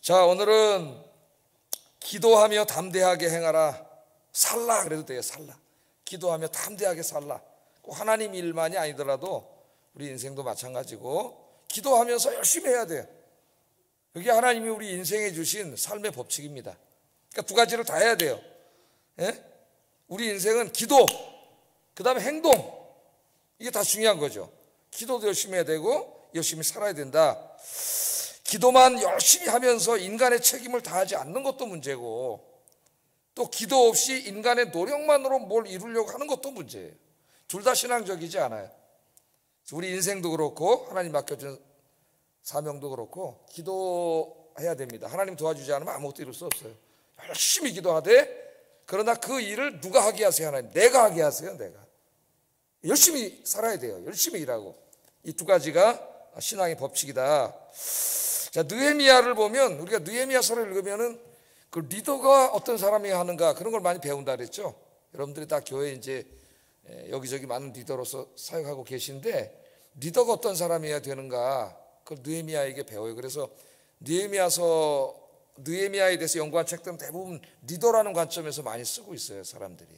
자, 오늘은 기도하며 담대하게 행하라. 살라 그래도 돼요. 살라. 기도하며 담대하게 살라. 꼭 하나님 일만이 아니더라도 우리 인생도 마찬가지고 기도하면서 열심히 해야 돼요. 그게 하나님이 우리 인생에 주신 삶의 법칙입니다. 그러니까 두 가지를 다 해야 돼요. 예? 우리 인생은 기도, 그 다음에 행동, 이게 다 중요한 거죠. 기도도 열심히 해야 되고 열심히 살아야 된다. 기도만 열심히 하면서 인간의 책임을 다하지 않는 것도 문제고, 또 기도 없이 인간의 노력만으로 뭘 이루려고 하는 것도 문제예요. 둘 다 신앙적이지 않아요. 우리 인생도 그렇고 하나님 맡겨준 사명도 그렇고 기도해야 됩니다. 하나님 도와주지 않으면 아무것도 이룰 수 없어요. 열심히 기도하되, 그러나 그 일을 누가 하게 하세요? 하나님. 내가 하게 하세요. 내가 열심히 살아야 돼요. 열심히 일하고. 이 두 가지가 신앙의 법칙이다. 자, 느헤미야를 보면, 우리가 느헤미야서를 읽으면은 그 리더가 어떤 사람이 하는가 그런 걸 많이 배운다 그랬죠. 여러분들이 다 교회 이제 여기저기 많은 리더로서 사역하고 계신데, 리더가 어떤 사람이어야 되는가 그걸 느헤미야에게 배워요. 그래서 느헤미야에 대해서 연구한 책들은 대부분 리더라는 관점에서 많이 쓰고 있어요, 사람들이.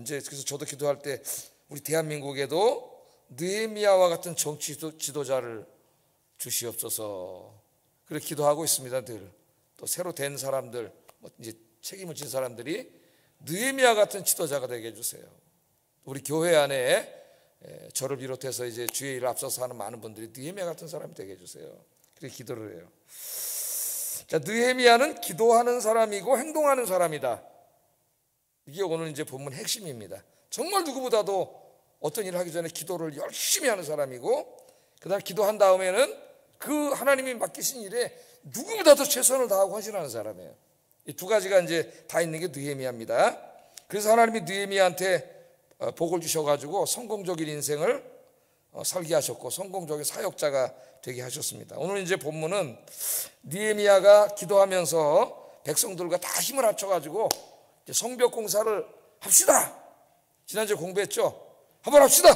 이제 그래서 저도 기도할 때 우리 대한민국에도 느헤미야와 같은 정치 지도자를 주시옵소서. 그렇게 기도하고 있습니다. 늘. 또 새로 된 사람들, 이제 책임을 진 사람들이 느헤미야 같은 지도자가 되게 해주세요. 우리 교회 안에 저를 비롯해서 이제 주의 일을 앞서서 하는 많은 분들이 느헤미야 같은 사람이 되게 해주세요. 그렇게 기도를 해요. 자, 느헤미야는 기도하는 사람이고 행동하는 사람이다. 이게 오늘 이제 본문 핵심입니다. 정말 누구보다도 어떤 일을 하기 전에 기도를 열심히 하는 사람이고, 그다음 기도한 다음에는 그 하나님이 맡기신 일에 누구보다도 최선을 다하고 헌신하는 사람이에요. 이 두 가지가 이제 다 있는 게 느헤미야입니다. 그래서 하나님이 느헤미야한테 복을 주셔가지고 성공적인 인생을 살게 하셨고 성공적인 사역자가 되게 하셨습니다. 오늘 이제 본문은 느헤미야가 기도하면서 백성들과 다 힘을 합쳐가지고 이제 성벽 공사를 합시다. 지난주에 공부했죠. 한번 합시다.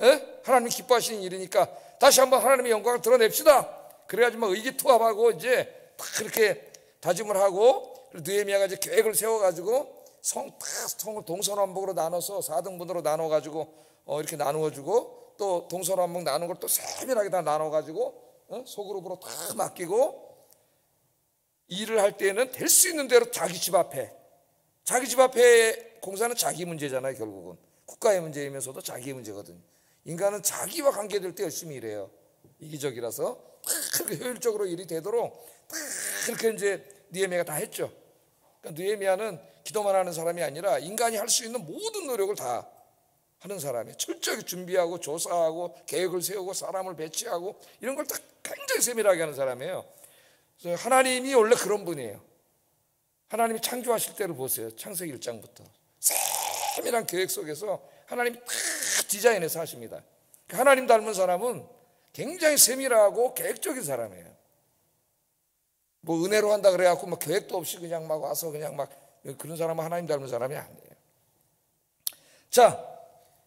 예? 하나님이 기뻐하시는 일이니까 다시 한번 하나님의 영광을 드러냅시다. 그래가지고 의기투합하고 이제 다 그렇게 다짐을 하고, 느헤미야가 이제 계획을 세워가지고 성을 동서남북으로 나눠서 4등분으로 나눠가지고 이렇게 나누어주고, 또 동서남북 나눈 걸 또 세밀하게 다 나눠가지고 소그룹으로 다 맡기고, 일을 할 때는 될 수 있는 대로 자기 집 앞에 공사는 자기 문제잖아요. 결국은 국가의 문제이면서도 자기의 문제거든요. 인간은 자기와 관계될 때 열심히 일해요. 이기적이라서 그렇게 효율적으로 일이 되도록 그렇게 이제 느헤미야가 다 했죠. 그러니까 느헤미야는 기도만 하는 사람이 아니라 인간이 할 수 있는 모든 노력을 다 하는 사람이에요. 철저하게 준비하고 조사하고 계획을 세우고 사람을 배치하고 이런 걸 다 굉장히 세밀하게 하는 사람이에요. 그래서 하나님이 원래 그런 분이에요. 하나님이 창조하실 때를 보세요. 창세기 1장부터 세밀한 계획 속에서 하나님이 다 디자인해서 하십니다. 하나님 닮은 사람은 굉장히 세밀하고 계획적인 사람이에요. 뭐 은혜로 한다 그래갖고 뭐 계획도 없이 그냥 막 와서 그냥 막 그런 사람은 하나님 닮은 사람이 아니에요. 자,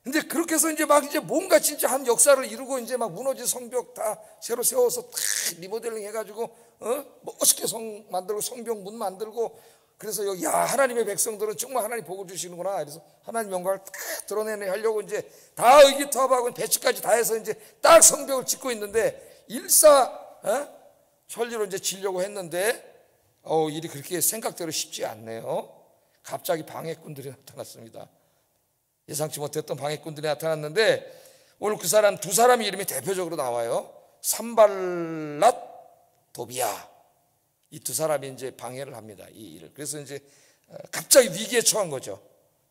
근데 그렇게 해서 이제 뭔가 진짜 한 역사를 이루고 이제 막 무너진 성벽 다 새로 세워서 다 리모델링 해가지고 멋있게 성 만들고 성벽 문 만들고, 그래서 여기 하나님의 백성들은 정말 하나님 복을 주시는구나. 그래서 하나님 영광을 딱 드러내내 하려고 이제 다 의기투합하고 배치까지 다 해서 이제 딱 성벽을 짓고 있는데 일사천리로 이제 지려고 했는데 일이 그렇게 생각대로 쉽지 않네요. 갑자기 방해꾼들이 나타났습니다. 예상치 못했던 방해꾼들이 나타났는데 오늘 그 사람 두 사람의 이름이 대표적으로 나와요. 산발랏, 도비야. 이 두 사람이 이제 방해를 합니다. 이 일을. 그래서 이제 갑자기 위기에 처한 거죠.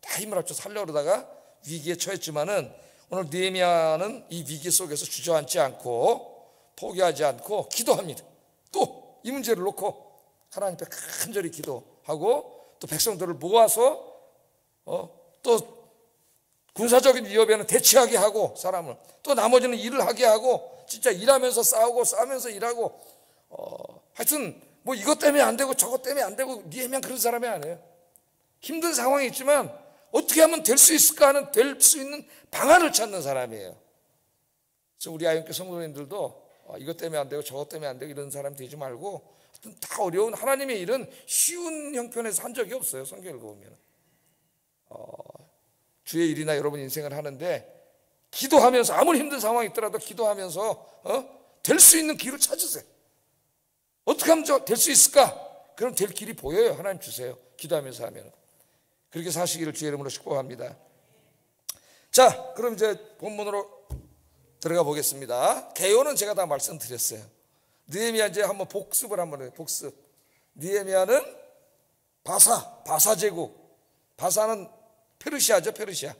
다 힘을 합쳐 살려고 그러다가 위기에 처했지만은 오늘 느헤미야는 이 위기 속에서 주저앉지 않고 포기하지 않고 기도합니다. 또 이 문제를 놓고 하나님 앞에 간절히 기도하고, 또 백성들을 모아서 또 군사적인 위협에는 대치하게 하고, 사람을 또 나머지는 일을 하게 하고, 진짜 일하면서 싸우고 싸우면서 일하고, 하여튼 뭐 이것 때문에 안 되고 저것 때문에 안 되고, 느헤미야는 그런 사람이 아니에요. 힘든 상황이 있지만 어떻게 하면 될 수 있을까 하는, 될 수 있는 방안을 찾는 사람이에요. 그래서 우리 아이언교 성도님들도 이것 때문에 안 되고 저것 때문에 안 되고 이런 사람 되지 말고 다 어려운 하나님의 일은 쉬운 형편에서 한 적이 없어요. 성경 읽어보면 주의 일이나 여러분 인생을 하는데 기도하면서 아무리 힘든 상황이 있더라도 기도하면서 될 수 있는 길을 찾으세요. 어떻게 하면 될 수 있을까? 그럼 될 길이 보여요. 하나님 주세요. 기도하면서 하면. 그렇게 사시기를 주의 이름으로 축복합니다. 자, 그럼 이제 본문으로 들어가 보겠습니다. 개요는 제가 다 말씀드렸어요. 느헤미야 이제 한번 복습을 한번 해요. 복습. 느헤미야는 바사 제국. 바사는 페르시아죠, 페르시아.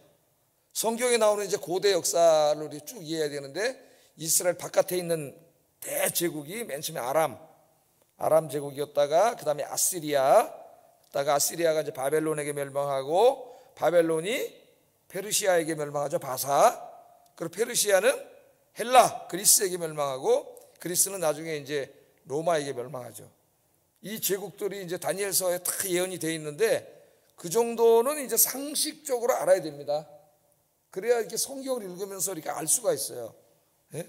성경에 나오는 이제 고대 역사를 우리 쭉 이해해야 되는데 이스라엘 바깥에 있는 대제국이 맨 처음에 아람 제국이었다가 그다음에 아시리아가 이제 바벨론에게 멸망하고 바벨론이 페르시아에게 멸망하죠. 바사. 그리고 페르시아는 헬라 그리스에게 멸망하고 그리스는 나중에 이제 로마에게 멸망하죠. 이 제국들이 이제 다니엘서에 다 예언이 되어 있는데 그 정도는 이제 상식적으로 알아야 됩니다. 그래야 이렇게 성경을 읽으면서 이렇게 알 수가 있어요. 예?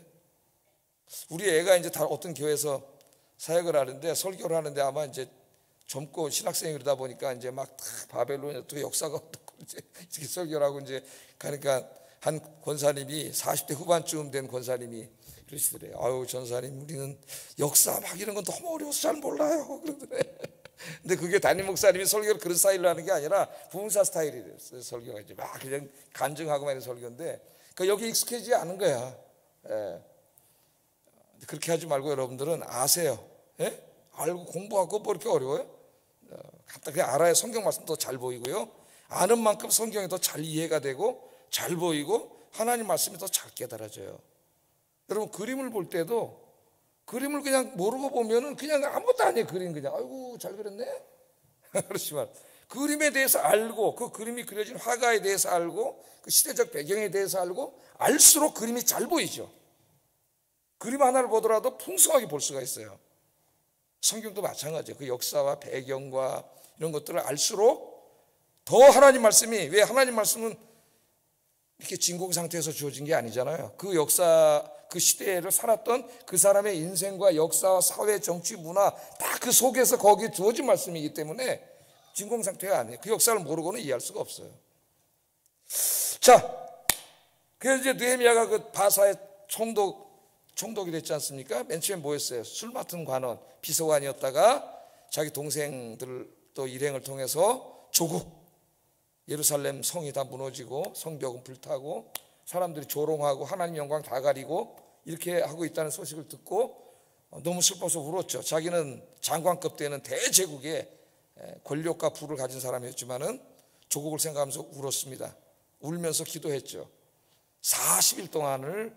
우리 애가 이제 다 어떤 교회에서 사역을 하는데 설교를 하는데 아마 이제 젊고 신학생이 그러다 보니까 이제 막 바벨론의 또 역사가 어떻고 이제 이렇게 설교를 하고 이제 가니까 한 권사님이 40대 후반쯤 된 권사님이 그러시더래요. 아유 전사님 우리는 역사 막 이런 건 너무 어려워서 잘 몰라요. 그러더래. 근데 그게 담임 목사님이 설교를 그런 스타일로 하는 게 아니라 부흥사 스타일이랬어요. 설교가 이제 막 그냥 간증하고 하는 설교인데 그러니까 여기 익숙해지지 않은 거야. 예. 그렇게 하지 말고 여러분들은 아세요. 예? 알고 공부하고 뭐 이렇게 어려워요? 간단하게 알아야 성경 말씀도 잘 보이고요. 아는 만큼 성경이 더 잘 이해가 되고 잘 보이고 하나님 말씀이 더 잘 깨달아져요. 여러분 그림을 볼 때도 그림을 그냥 모르고 보면은 그냥 아무것도 아니에요. 그림 그냥 아이고 잘 그렸네. 그렇지만 그림에 대해서 알고 그 그림이 그려진 화가에 대해서 알고 그 시대적 배경에 대해서 알고 알수록 그림이 잘 보이죠. 그림 하나를 보더라도 풍성하게 볼 수가 있어요. 성경도 마찬가지예요. 그 역사와 배경과 이런 것들을 알수록 더 하나님 말씀이 왜 하나님 말씀은 이렇게 진공 상태에서 주어진 게 아니잖아요. 그 역사 그 시대를 살았던 그 사람의 인생과 역사와 사회, 정치, 문화 다 그 속에서 거기에 주어진 말씀이기 때문에 진공 상태가 아니에요. 그 역사를 모르고는 이해할 수가 없어요. 자, 그래서 이제 느헤미야가 그 바사의 총독이 됐지 않습니까? 맨 처음에 뭐였어요? 술 맡은 관원, 비서관이었다가 자기 동생들 또 일행을 통해서 조국 예루살렘 성이 다 무너지고 성벽은 불타고 사람들이 조롱하고 하나님 영광 다 가리고 이렇게 하고 있다는 소식을 듣고 너무 슬퍼서 울었죠. 자기는 장관급 되는 대제국의 권력과 부를 가진 사람이었지만은 조국을 생각하면서 울었습니다. 울면서 기도했죠. 40일 동안을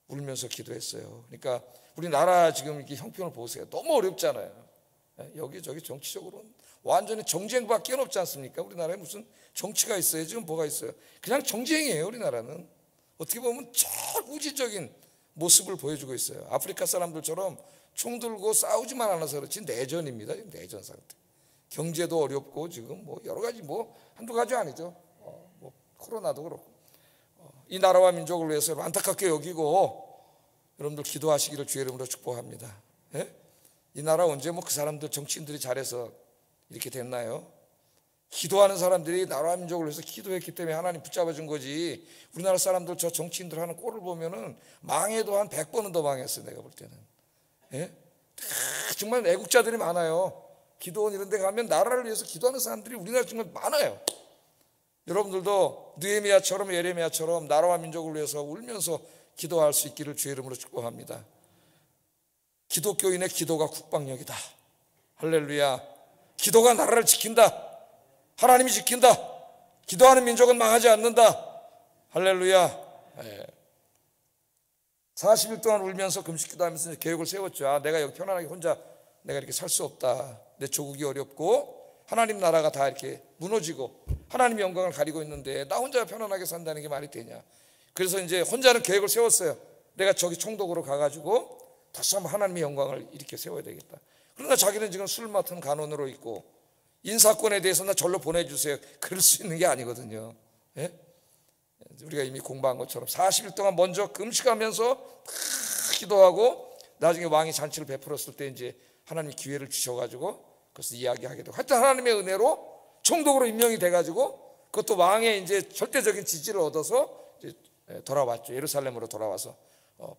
울면서 기도했어요. 그러니까 우리나라 지금 이렇게 형편을 보세요. 너무 어렵잖아요. 여기저기 정치적으로는 완전히 정쟁밖에 없지 않습니까? 우리나라에 무슨 정치가 있어요? 지금 뭐가 있어요? 그냥 정쟁이에요. 우리나라는 어떻게 보면 절우지적인 모습을 보여주고 있어요. 아프리카 사람들처럼 총 들고 싸우지만 않아서 그렇지 내전입니다. 내전 상태. 경제도 어렵고 지금 뭐 여러 가지 뭐 한두 가지 아니죠. 뭐 코로나도 그렇고 이 나라와 민족을 위해서 안타깝게 여기고 여러분들 기도하시기를 주의 이름으로 축복합니다. 예? 이 나라 언제 뭐 그 사람들 정치인들이 잘해서 이렇게 됐나요? 기도하는 사람들이 나라와 민족을 위해서 기도했기 때문에 하나님 붙잡아준 거지. 우리나라 사람들 저 정치인들 하는 꼴을 보면은 망해도 한 100번은 더 망했어요. 내가 볼 때는. 예? 정말 애국자들이 많아요. 기도원 이런 데 가면 나라를 위해서 기도하는 사람들이 우리나라 정말 많아요. 여러분들도 느헤미야처럼 예레미야처럼 나라와 민족을 위해서 울면서 기도할 수 있기를 주의 이름으로 축복합니다. 기독교인의 기도가 국방력이다. 할렐루야. 기도가 나라를 지킨다. 하나님이 지킨다. 기도하는 민족은 망하지 않는다. 할렐루야. 40일 동안 울면서 금식 기도하면서 계획을 세웠죠. 내가 여기 편안하게 혼자 내가 이렇게 살 수 없다. 내 조국이 어렵고 하나님 나라가 다 이렇게 무너지고 하나님의 영광을 가리고 있는데 나 혼자 편안하게 산다는 게 말이 되냐. 그래서 이제 혼자는 계획을 세웠어요. 내가 저기 총독으로 가가지고 다시 한번 하나님의 영광을 이렇게 세워야 되겠다. 그러나 자기는 지금 술 맡은 간원으로 있고 인사권에 대해서 나 절로 보내주세요. 그럴 수 있는 게 아니거든요. 예? 우리가 이미 공부한 것처럼 40일 동안 먼저 금식하면서 기도하고 나중에 왕이 잔치를 베풀었을 때 이제 하나님 기회를 주셔가지고 그것을 이야기하게 되고, 하여튼 하나님의 은혜로 총독으로 임명이 돼가지고 그것도 왕의 이제 절대적인 지지를 얻어서 이제 돌아왔죠. 예루살렘으로 돌아와서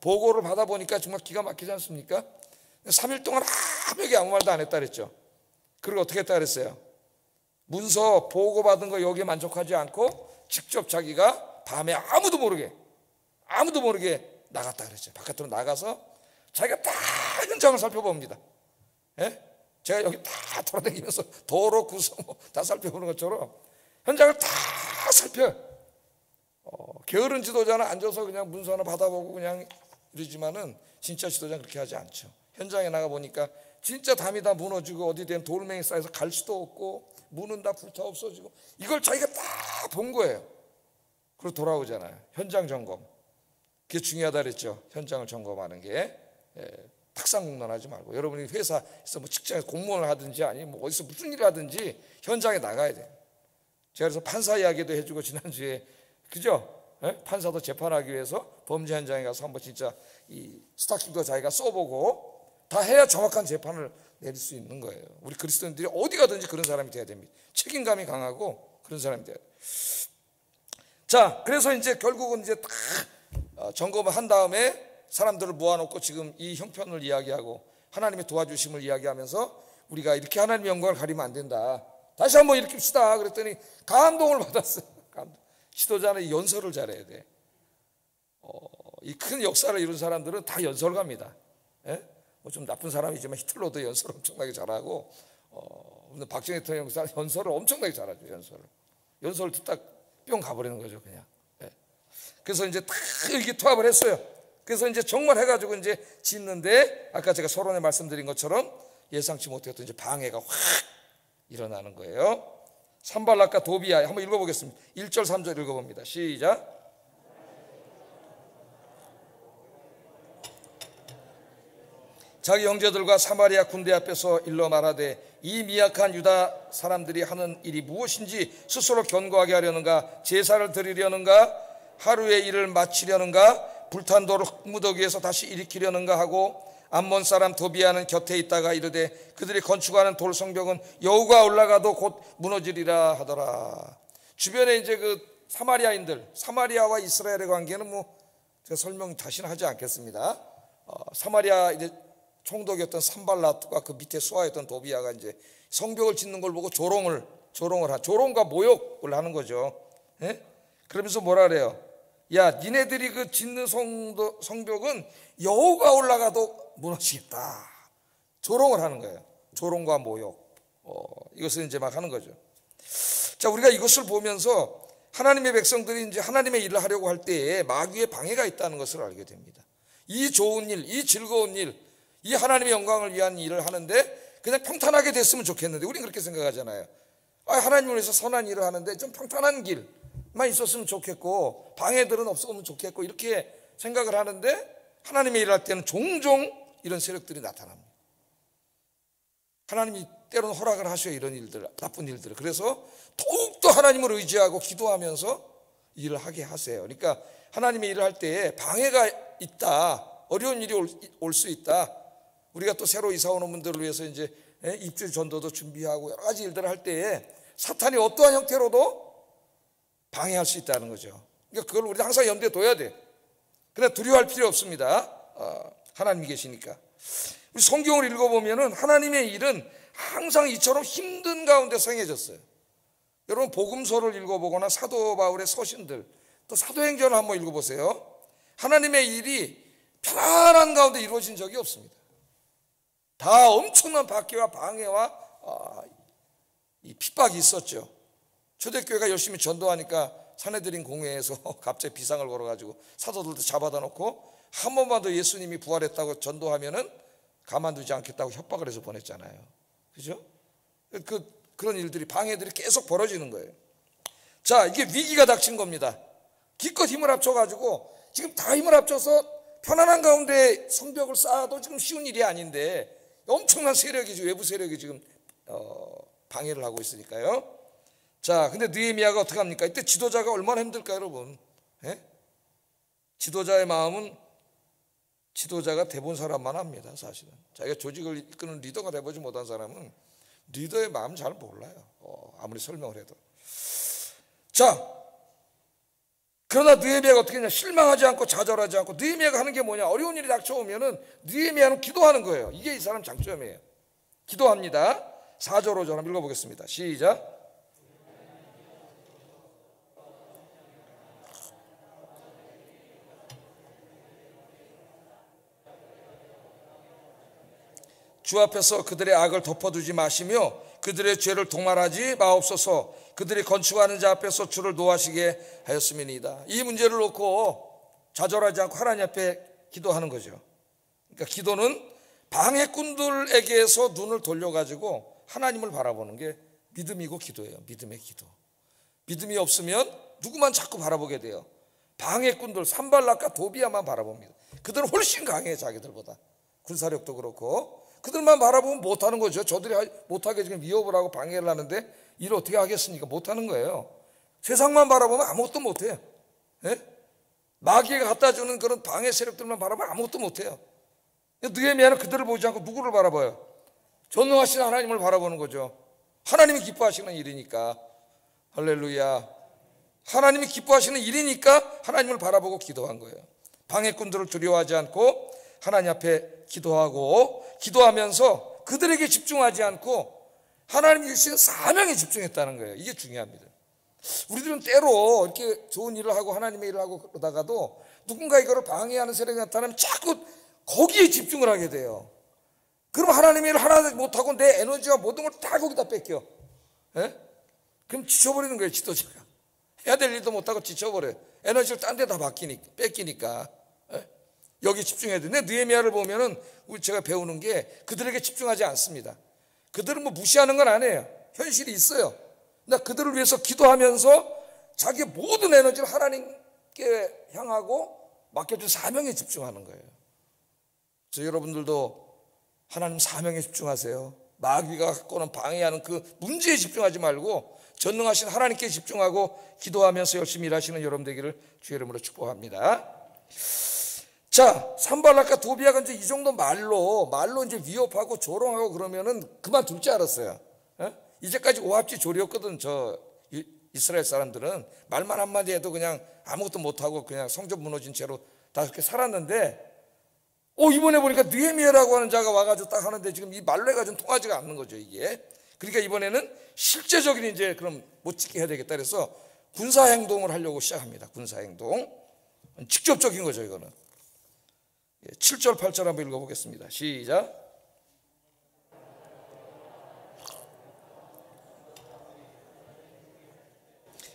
보고를 받아보니까 정말 기가 막히지 않습니까? 3일 동안 아무에게 아무 말도 안 했다 그랬죠. 그리고 어떻게 했다 그랬어요? 문서 보고받은 거 여기에 만족하지 않고 직접 자기가 밤에 아무도 모르게 나갔다 그랬죠. 바깥으로 나가서 자기가 다 현장을 살펴봅니다. 예? 제가 여기 다 돌아다니면서 도로 구석 다 살펴보는 것처럼 현장을 다 살펴요. 게으른 지도자는 앉아서 그냥 문서 하나 받아보고 그냥 이러지만은 진짜 지도자는 그렇게 하지 않죠. 현장에 나가 보니까 진짜 담이 다 무너지고 어디든 돌멩이 쌓여서 갈 수도 없고 문은 다 불타 없어지고 이걸 자기가 다 본 거예요. 그리고 돌아오잖아요. 현장 점검. 그게 중요하다 그랬죠. 현장을 점검하는 게. 탁상공론하지 말고 여러분이 회사에서 뭐 직장에서 공무원을 하든지 아니면 뭐 어디서 무슨 일을 하든지 현장에 나가야 돼요. 제가 그래서 판사 이야기도 해주고 지난주에 그죠? 판사도 재판하기 위해서 범죄 현장에 가서 한번 진짜 이 스타킹도 자기가 써보고 다 해야 정확한 재판을 내릴 수 있는 거예요. 우리 그리스도인들이 어디 가든지 그런 사람이 돼야 됩니다. 책임감이 강하고 그런 사람이 돼야 돼요. 자, 그래서 이제 결국은 이제 다 점검을 한 다음에 사람들을 모아놓고 지금 이 형편을 이야기하고 하나님의 도와주심을 이야기하면서 우리가 이렇게 하나님의 영광을 가리면 안 된다. 다시 한번 일으킵시다. 그랬더니 감동을 받았어요. 지도자는 연설을 잘해야 돼. 이 큰 역사를 이룬 사람들은 다 연설가입니다. 예? 뭐 좀 나쁜 사람이지만 히틀러도 연설 엄청나게 잘하고 박정희 대통령 연설을 엄청나게 잘하죠. 연설을 듣다 뿅 가버리는 거죠, 그냥. 예. 그래서 이제 다 의기투합을 했어요. 그래서 이제 정말 해가지고 이제 짓는데 아까 제가 서론에 말씀드린 것처럼 예상치 못했던 이제 방해가 확 일어나는 거예요. 산발락과 도비아 한번 읽어보겠습니다. 1절 3절 읽어봅니다. 시작. 자기 형제들과 사마리아 군대 앞에서 일러 말하되 이 미약한 유다 사람들이 하는 일이 무엇인지 스스로 견고하게 하려는가? 제사를 드리려는가? 하루의 일을 마치려는가? 불탄 돌을 흙무더기에서 다시 일으키려는가 하고 암몬 사람 도비아는 곁에 있다가 이르되 그들이 건축하는 돌 성벽은 여호가 올라가도 곧 무너지리라 하더라. 주변에 이제 그 사마리아인들, 사마리아와 이스라엘의 관계는 뭐 제가 설명 다시는 하지 않겠습니다. 사마리아 이제 총독이었던 산발랏과 그 밑에 수하였던 도비아가 이제 성벽을 짓는 걸 보고 조롱과 모욕을 하는 거죠. 예? 그러면서 뭐라 그래요? 야, 니네들이 그 짓는 성벽은 여호가 올라가도 무너지겠다. 조롱을 하는 거예요. 조롱과 모욕. 이것을 이제 막 하는 거죠. 자, 우리가 이것을 보면서 하나님의 백성들이 이제 하나님의 일을 하려고 할 때에 마귀의 방해가 있다는 것을 알게 됩니다. 이 좋은 일, 이 즐거운 일, 이 하나님의 영광을 위한 일을 하는데 그냥 평탄하게 됐으면 좋겠는데 우리는 그렇게 생각하잖아요. 하나님을 위해서 선한 일을 하는데 좀 평탄한 길만 있었으면 좋겠고 방해들은 없으면 좋겠고 이렇게 생각을 하는데 하나님의 일을 할 때는 종종 이런 세력들이 나타납니다. 하나님이 때로는 허락을 하셔요. 이런 일들, 나쁜 일들을. 그래서 더욱더 하나님을 의지하고 기도하면서 일을 하게 하세요. 그러니까 하나님의 일을 할 때에 방해가 있다. 어려운 일이 올 수 있다. 우리가 또 새로 이사 오는 분들을 위해서 이제 입주 전도도 준비하고 여러 가지 일들을 할 때에 사탄이 어떠한 형태로도 방해할 수 있다는 거죠. 그러니까 그걸 우리 항상 염두에 둬야 돼. 그러나 두려워할 필요 없습니다. 하나님이 계시니까. 우리 성경을 읽어보면은 하나님의 일은 항상 이처럼 힘든 가운데 행해졌어요. 여러분 복음서를 읽어보거나 사도 바울의 서신들 또 사도행전을 한번 읽어보세요. 하나님의 일이 편안한 가운데 이루어진 적이 없습니다. 다 엄청난 박해와 방해와 이 핍박이 있었죠. 초대교회가 열심히 전도하니까 사내들인 공회에서 갑자기 비상을 걸어가지고 사도들도 잡아다 놓고 한 번만 더 예수님이 부활했다고 전도하면은 가만두지 않겠다고 협박을 해서 보냈잖아요. 그죠? 그런 일들이 방해들이 계속 벌어지는 거예요. 자, 이게 위기가 닥친 겁니다. 기껏 힘을 합쳐가지고 지금 다 힘을 합쳐서 편안한 가운데 성벽을 쌓아도 지금 쉬운 일이 아닌데 엄청난 세력이 외부 세력이 지금 방해를 하고 있으니까요. 자, 근데 느헤미야가 어떻게 합니까? 이때 지도자가 얼마나 힘들까요, 여러분? 예? 지도자의 마음은 지도자가 돼본 사람만 합니다. 사실은 자기가 조직을 이끄는 리더가 돼보지 못한 사람은 리더의 마음 잘 몰라요. 아무리 설명을 해도. 자, 그러나 느헤미야가 어떻게 했냐? 실망하지 않고 좌절하지 않고. 느헤미야가 하는 게 뭐냐? 어려운 일이 닥쳐오면은 느헤미야는 기도하는 거예요. 이게 이 사람 장점이에요. 기도합니다. 4절 5절 한번 읽어보겠습니다. 시작. 주 앞에서 그들의 악을 덮어두지 마시며 그들의 죄를 도말하지 마옵소서. 그들이 건축하는 자 앞에서 주를 노하시게 하였음이니이다. 이 문제를 놓고 좌절하지 않고 하나님 앞에 기도하는 거죠. 그러니까 기도는 방해꾼들에게서 눈을 돌려가지고 하나님을 바라보는 게 믿음이고 기도예요. 믿음의 기도. 믿음이 없으면 누구만 자꾸 바라보게 돼요. 방해꾼들 산발락과 도비야만 바라봅니다. 그들은 훨씬 강해요. 자기들보다. 군사력도 그렇고. 그들만 바라보면 못하는 거죠. 저들이 못하게 지금 위협을 하고 방해를 하는데 일을 어떻게 하겠습니까? 못하는 거예요. 세상만 바라보면 아무것도 못해요. 예? 마귀가 갖다 주는 그런 방해 세력들만 바라보면 아무것도 못해요. 느헤미야는 그들을 보지 않고 누구를 바라봐요? 전능하신 하나님을 바라보는 거죠. 하나님이 기뻐하시는 일이니까. 할렐루야. 하나님이 기뻐하시는 일이니까 하나님을 바라보고 기도한 거예요. 방해꾼들을 두려워하지 않고 하나님 앞에 기도하고, 기도하면서 그들에게 집중하지 않고 하나님이 주신 사명에 집중했다는 거예요. 이게 중요합니다. 우리들은 때로 이렇게 좋은 일을 하고 하나님의 일을 하고 그러다가도 누군가 이거를 방해하는 세력이 나타나면 자꾸 거기에 집중을 하게 돼요. 그럼 하나님의 일을 하나도 못하고 내 에너지와 모든 걸 다 거기다 뺏겨. 예? 그럼 지쳐버리는 거예요. 지도자가. 해야 될 일도 못하고 지쳐버려요. 에너지를 딴 데다 뺏기니까. 예? 여기 집중해야 돼. 근데 느헤미야를 보면은 우리 제가 배우는 게 그들에게 집중하지 않습니다. 그들은 뭐 무시하는 건 아니에요. 현실이 있어요. 근데 그들을 위해서 기도하면서 자기의 모든 에너지를 하나님께 향하고 맡겨준 사명에 집중하는 거예요. 그래서 여러분들도 하나님 사명에 집중하세요. 마귀가 갖고 오는 방해하는 그 문제에 집중하지 말고 전능하신 하나님께 집중하고 기도하면서 열심히 일하시는 여러분 되기를 주의 이름으로 축복합니다. 자, 산발락과 도비야가 이제 이 정도 말로 이제 위협하고 조롱하고 그러면은 그만둘 줄 알았어요. 이제까지 오합지졸이었거든. 저 이스라엘 사람들은 말만 한마디 해도 그냥 아무것도 못하고 그냥 성전 무너진 채로 다 그렇게 살았는데, 이번에 보니까 느헤미야라고 하는 자가 와가지고 딱 하는데 지금 이 말로 해가지고 통하지가 않는 거죠, 이게. 그러니까 이번에는 실제적인 이제 그럼 못 지게 해야 되겠다 그래서 군사 행동을 하려고 시작합니다. 군사 행동. 직접적인 거죠, 이거는. 7절 8절 한번 읽어보겠습니다. 시작.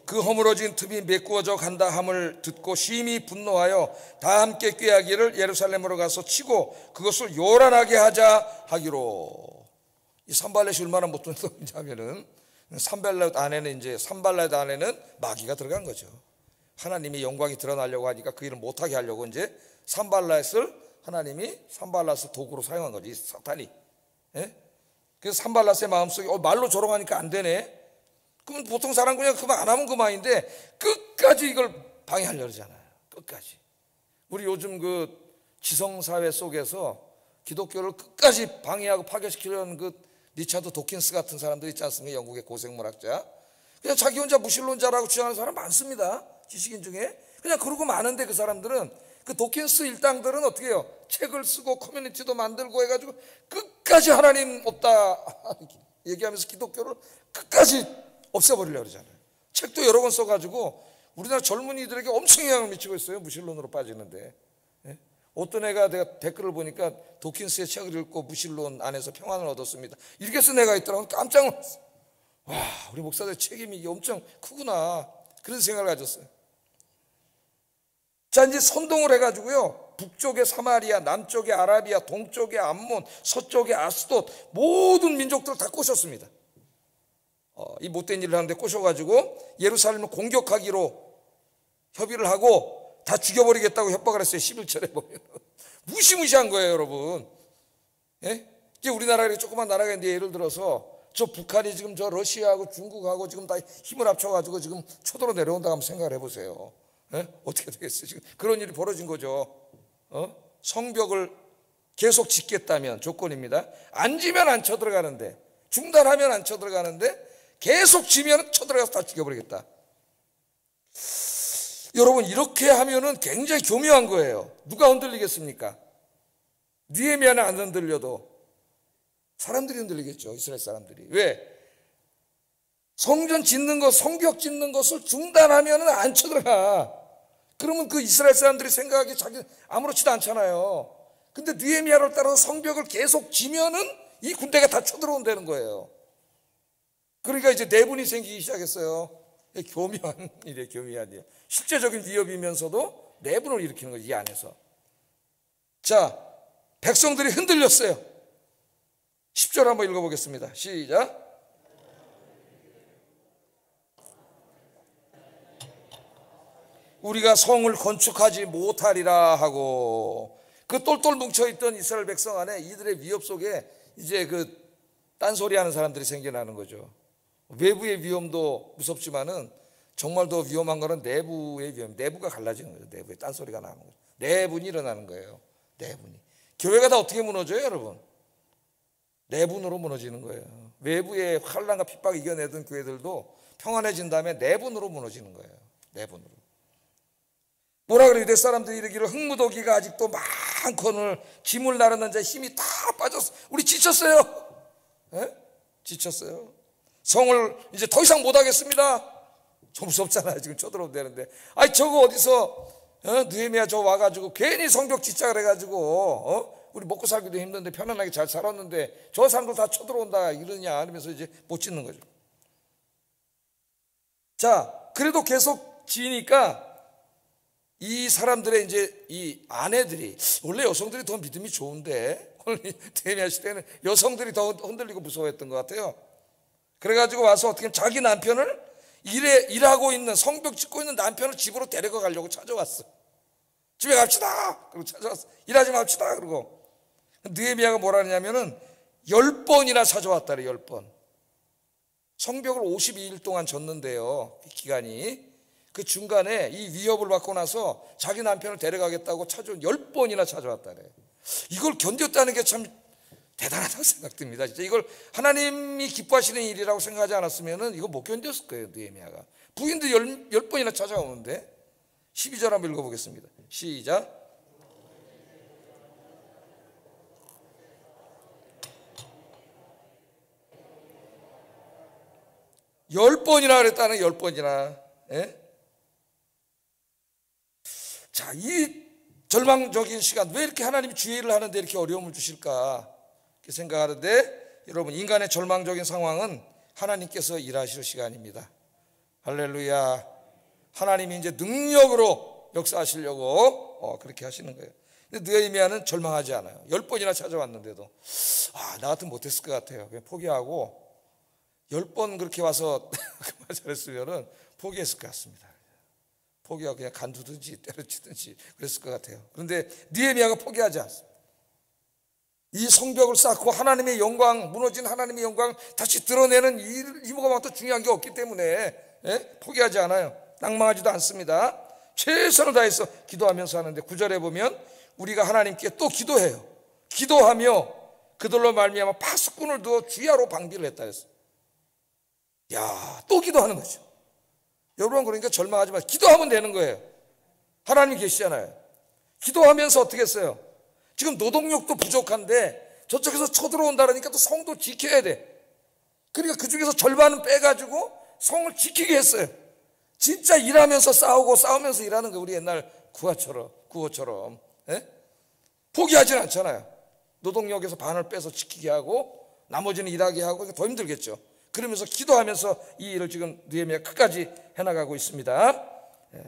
그 허물어진 틈이 메꾸어져 간다 함을 듣고 심히 분노하여 다 함께 꾀하기를 예루살렘으로 가서 치고 그것을 요란하게 하자 하기로. 이 산발렛이 얼마나 못된 놈이냐면은 산발렛 안에는 마귀가 들어간 거죠. 하나님의 영광이 드러나려고 하니까 그 일을 못하게 하려고 이제 산발렛을 하나님이 산발렛을 도구로 사용한 거지, 이 사탄이. 예? 그래서 산발렛의 마음속에 말로 조롱하니까 안 되네. 그럼 보통 사람 그냥 그만 안 하면 그만인데 끝까지 이걸 방해하려고 그러잖아요. 끝까지. 우리 요즘 그 지성사회 속에서 기독교를 끝까지 방해하고 파괴시키려는 그 리차드 도킨스 같은 사람들 있지 않습니까? 영국의 고생물학자. 그냥 자기 혼자 무신론자라고 주장하는 사람 많습니다. 지식인 중에. 그냥 그러고 많은데 그 사람들은, 그 도킨스 일당들은 어떻게 해요? 책을 쓰고 커뮤니티도 만들고 해가지고 끝까지 하나님 없다 얘기하면서 기독교를 끝까지 없애버리려고 그러잖아요. 책도 여러 권 써가지고 우리나라 젊은이들에게 엄청 영향을 미치고 있어요. 무신론으로 빠지는데. 예? 어떤 애가 내가 댓글을 보니까 도킨스의 책을 읽고 무신론 안에서 평안을 얻었습니다. 이렇게 쓴 애가 있더라고요. 깜짝 놀랐어요. 와, 우리 목사들 책임이 엄청 크구나. 그런 생각을 가졌어요. 자, 이제 선동을 해가지고요. 북쪽의 사마리아, 남쪽의 아라비아, 동쪽의 암몬, 서쪽의 아스돗 모든 민족들을 다 꼬셨습니다. 이 못된 일을 하는데 꼬셔가지고 예루살렘을 공격하기로 협의를 하고 다 죽여버리겠다고 협박을 했어요. 11절에 보면. 무시무시한 거예요, 여러분. 예? 이제 우리나라가 조그만 나라가 있는데 예를 들어서 저 북한이 지금 저 러시아하고 중국하고 지금 다 힘을 합쳐가지고 지금 초도로 내려온다고 한번 생각을 해보세요. 예? 어떻게 되겠어요? 지금 그런 일이 벌어진 거죠. 성벽을 계속 짓겠다면, 조건입니다. 안 지면 안 쳐들어가는데, 중단하면 안 쳐들어가는데 계속 지면 쳐들어가서 다 죽여버리겠다. 여러분, 이렇게 하면은 굉장히 교묘한 거예요. 누가 흔들리겠습니까? 느헤미야는 안 흔들려도 사람들이 흔들리겠죠. 이스라엘 사람들이. 왜? 성전 짓는 것, 성벽 짓는 것을 중단하면 안 쳐들어가. 그러면 그 이스라엘 사람들이 생각하기 자기 아무렇지도 않잖아요. 근데 느헤미야를 따라서 성벽을 계속 지면은 이 군대가 다 쳐들어온다는 거예요. 그러니까 이제 내분이 생기기 시작했어요. 교묘한 일이에요, 교묘한 일. 실제적인 위협이면서도 내분을 일으키는 거지, 이 안에서. 자, 백성들이 흔들렸어요. 10절 한번 읽어보겠습니다. 시작. 우리가 성을 건축하지 못하리라 하고, 그 똘똘 뭉쳐있던 이스라엘 백성 안에 이들의 위협 속에 이제 그 딴소리 하는 사람들이 생겨나는 거죠. 외부의 위험도 무섭지만은 정말 더 위험한 거는 내부의 위험, 내부가 갈라지는 거죠. 내부에 딴소리가 나는 거죠. 내분이 일어나는 거예요. 내분이. 교회가 다 어떻게 무너져요, 여러분? 내분으로 무너지는 거예요. 외부의 환난과 핍박 이겨내던 교회들도 평안해진 다음에 내분으로 무너지는 거예요. 내분으로. 뭐라 그래요? 유대 사람들이 이르기를 흙무더기가 아직도 많거늘 짐을 나르는 자의 힘이 다 빠졌어. 우리 지쳤어요. 예? 지쳤어요. 성을 이제 더 이상 못하겠습니다. 좀 무섭잖아요. 지금 쳐들어오는데. 아니 저거 어디서 느헤미야 저 와가지고 괜히 성벽 짓자 그래가지고 우리 먹고 살기도 힘든데 편안하게 잘 살았는데 저 사람들 다 쳐들어온다 이러냐 이러면서 이제 못 짓는 거죠. 자, 그래도 계속 지니까 이 사람들의 이제 이 아내들이, 원래 여성들이 더 믿음이 좋은데 오늘 느헤미야 시대는 여성들이 더 흔들리고 무서워했던 것 같아요. 그래가지고 와서 어떻게 자기 남편을 일하고 있는, 성벽 짓고 있는 남편을 집으로 데리고 가려고 찾아왔어. 집에 갑시다. 그리고 찾아왔어. 일하지 맙시다. 그러고 느헤미야가 뭐라 하냐면은 10번이나 찾아왔다 그래. 10번. 성벽을 52일 동안 졌는데요. 그 기간이. 그 중간에 이 위협을 받고 나서 자기 남편을 데려가겠다고 10번이나 찾아왔다 그래. 이걸 견뎠다는 게 참 대단하다고 생각됩니다. 진짜 이걸 하나님이 기뻐하시는 일이라고 생각하지 않았으면 이거 못 견뎠을 거예요. 느헤미야가. 부인도 10번이나 찾아오는데. 12절 한번 읽어보겠습니다. 시작. 열 번이나 그랬다는 10번이나. 예? 자, 이 절망적인 시간, 왜 이렇게 하나님이 주의를 하는데 이렇게 어려움을 주실까 이렇게 생각하는데, 여러분, 인간의 절망적인 상황은 하나님께서 일하실 시간입니다. 할렐루야. 하나님이 이제 능력으로 역사하시려고 그렇게 하시는 거예요. 근데 느헤미야는 절망하지 않아요. 10번이나 찾아왔는데도 나 같으면 못했을 것 같아요. 그냥 포기하고 10번 그렇게 와서 그만 잘했으면 포기했을 것 같습니다. 포기하고 그냥 간두든지 때려치든지 그랬을 것 같아요. 그런데 느헤미야가 포기하지 않습니다. 이 성벽을 쌓고 하나님의 영광, 무너진 하나님의 영광 다시 드러내는 이모가 더 중요한 게 없기 때문에 포기하지 않아요. 낭망하지도 않습니다. 최선을 다해서 기도하면서 하는데 9절에 보면 우리가 하나님께 또 기도해요. 기도하며 그들로 말미암아 파수꾼을 두어 주야로 방비를 했다 했어요. 야, 또 기도하는 거죠. 여러분, 그러니까 절망하지 마세요. 기도하면 되는 거예요. 하나님이 계시잖아요. 기도하면서 어떻게 했어요? 지금 노동력도 부족한데 저쪽에서 쳐들어온다 그러니까 또 성도 지켜야 돼. 그러니까 그 중에서 절반은 빼가지고 성을 지키게 했어요. 진짜 일하면서 싸우고 싸우면서 일하는 거, 우리 옛날 구호처럼 포기하지는 않잖아요. 노동력에서 반을 빼서 지키게 하고 나머지는 일하게 하고 더 힘들겠죠. 그러면서 기도하면서 이 일을 지금 느헤미야가 끝까지 해나가고 있습니다.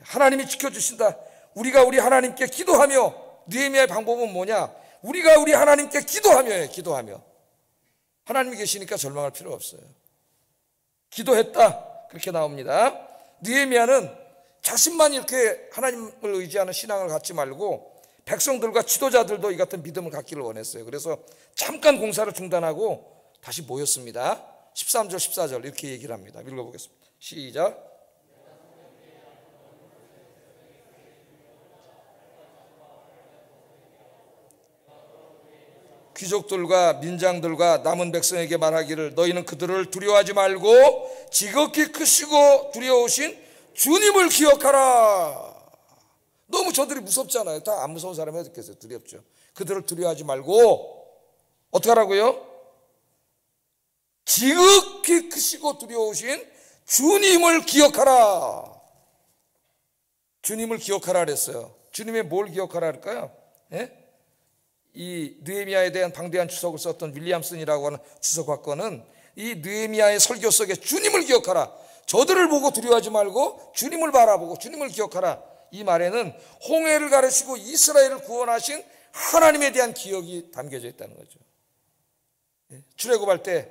하나님이 지켜주신다. 우리가 우리 하나님께 기도하며, 느헤미야의 방법은 뭐냐? 우리가 우리 하나님께 기도하며. 하나님이 계시니까 절망할 필요 없어요. 기도했다, 그렇게 나옵니다. 느헤미야는 자신만 이렇게 하나님을 의지하는 신앙을 갖지 말고 백성들과 지도자들도 이 같은 믿음을 갖기를 원했어요. 그래서 잠깐 공사를 중단하고 다시 모였습니다. 13절 14절 이렇게 얘기를 합니다. 읽어보겠습니다. 시작. 귀족들과 민장들과 남은 백성에게 말하기를 너희는 그들을 두려워하지 말고 지극히 크시고 두려우신 주님을 기억하라. 너무 저들이 무섭잖아요. 다 안 무서운 사람이 어디 있겠어요? 두렵죠. 그들을 두려워하지 말고 어떻게 하라고요? 지극히 크시고 두려우신 주님을 기억하라. 주님을 기억하라 그랬어요. 주님의 뭘 기억하라 할까요? 예? 이 느헤미야에 대한 방대한 주석을 썼던 윌리엄슨이라고 하는 주석학과는 이 느헤미야의 설교 속에 주님을 기억하라, 저들을 보고 두려워하지 말고 주님을 바라보고 주님을 기억하라, 이 말에는 홍해를 가르치고 이스라엘을 구원하신 하나님에 대한 기억이 담겨져 있다는 거죠. 출애굽할 때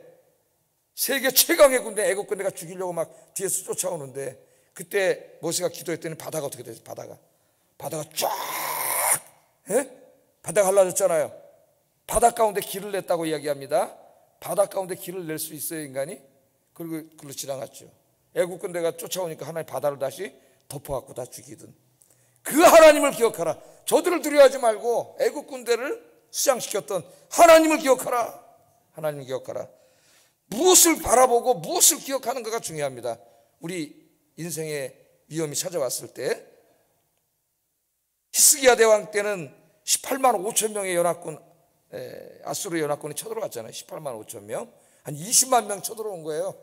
세계 최강의 군대 애국 군대가 죽이려고 막 뒤에서 쫓아오는데 그때 모세가 기도했더니 바다가 어떻게 됐어요? 바다가 쫙, 바다가 갈라졌잖아요. 바다 가운데 길을 냈다고 이야기합니다. 바다 가운데 길을 낼 수 있어요, 인간이? 그리고 글로 지나갔죠. 애국 군대가 쫓아오니까 하나님 바다를 다시 덮어갖고 다 죽이든. 그 하나님을 기억하라. 저들을 두려워하지 말고 애국 군대를 수장시켰던 하나님을 기억하라. 하나님을 기억하라. 무엇을 바라보고 무엇을 기억하는가가 중요합니다. 우리 인생의 위험이 찾아왔을 때 히스기야 대왕 때는 18만 5천 명의 연합군, 아수르 연합군이 쳐들어왔잖아요. 18만 5천 명, 한 20만 명 쳐들어온 거예요.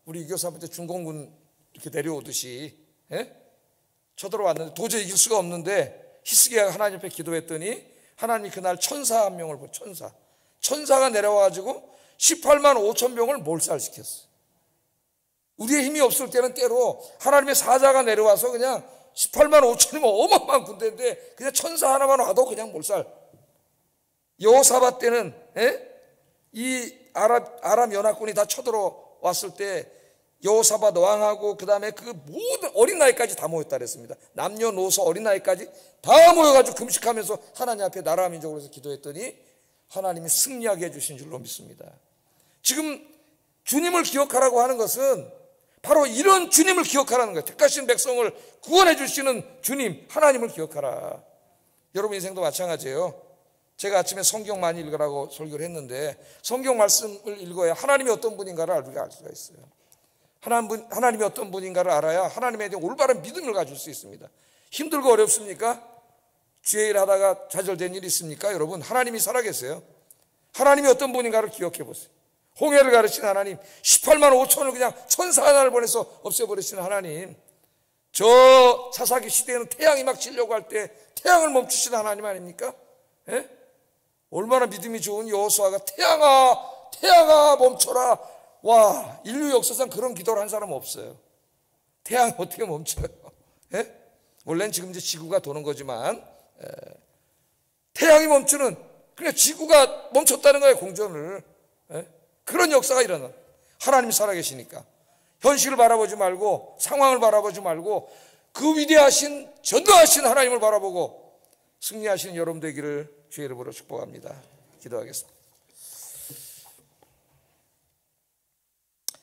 우리 이교사한테 중공군 이렇게 내려오듯이 쳐들어왔는데 도저히 이길 수가 없는데 히스기야가 하나님 앞에 기도했더니 하나님이 그날 천사 한 명을 보고 천사가 내려와가지고 18만 5천 명을 몰살시켰어요. 우리의 힘이 없을 때는 때로 하나님의 사자가 내려와서 그냥 18만 5천이면 어마어마한 군대인데 그냥 천사 하나만 와도 그냥 몰살. 여호사밧 때는 이 아람 연합군이 다 쳐들어왔을 때 여호사밧 왕하고 그 다음에 그 모든 어린 나이까지 다 모였다 그랬습니다. 남녀노소 어린 나이까지 다 모여가지고 금식하면서 하나님 앞에 나라 민족으로서 기도했더니 하나님이 승리하게 해주신 줄로 믿습니다. 지금 주님을 기억하라고 하는 것은 바로 이런 주님을 기억하라는 거예요. 택하신 백성을 구원해 주시는 주님, 하나님을 기억하라. 여러분 인생도 마찬가지예요. 제가 아침에 성경 많이 읽으라고 설교를 했는데 성경 말씀을 읽어야 하나님이 어떤 분인가를 알 수가 있어요. 하나님이 어떤 분인가를 알아야 하나님에 대한 올바른 믿음을 가질 수 있습니다. 힘들고 어렵습니까? 주의 일 하다가 좌절된 일 있습니까? 여러분, 하나님이 살아계세요. 하나님이 어떤 분인가를 기억해 보세요. 홍해를 가르치는 하나님, 18만 5천을 그냥 천사 하나를 보내서 없애버리시는 하나님, 저 사사기 시대에는 태양이 막 지려고 할 때 태양을 멈추시는 하나님 아닙니까? 얼마나 믿음이 좋은 여호수아가 태양아 멈춰라. 와, 인류 역사상 그런 기도를 한 사람은 없어요. 태양이 어떻게 멈춰요? 원래는 지금 이제 지구가 도는 거지만 태양이 멈추는, 그냥 지구가 멈췄다는 거예요, 공전을. 그런 역사가 일어나. 하나님이 살아계시니까 현실을 바라보지 말고 상황을 바라보지 말고 그 위대하신 전능하신 하나님을 바라보고 승리하시는 여러분 되기를 주의 이름으로 축복합니다. 기도하겠습니다.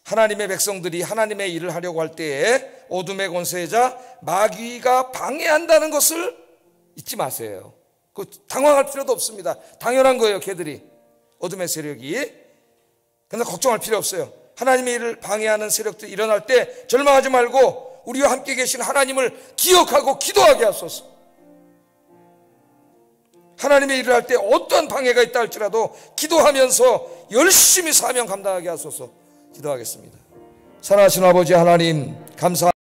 하나님의 백성들이 하나님의 일을 하려고 할 때에 어둠의 권세자 마귀가 방해한다는 것을 잊지 마세요. 그 당황할 필요도 없습니다. 당연한 거예요, 걔들이. 어둠의 세력이. 그러나 걱정할 필요 없어요. 하나님의 일을 방해하는 세력들이 일어날 때 절망하지 말고 우리와 함께 계신 하나님을 기억하고 기도하게 하소서. 하나님의 일을 할 때 어떠한 방해가 있다 할지라도 기도하면서 열심히 사명 감당하게 하소서. 기도하겠습니다. 사랑하신 아버지 하나님, 감사합니다.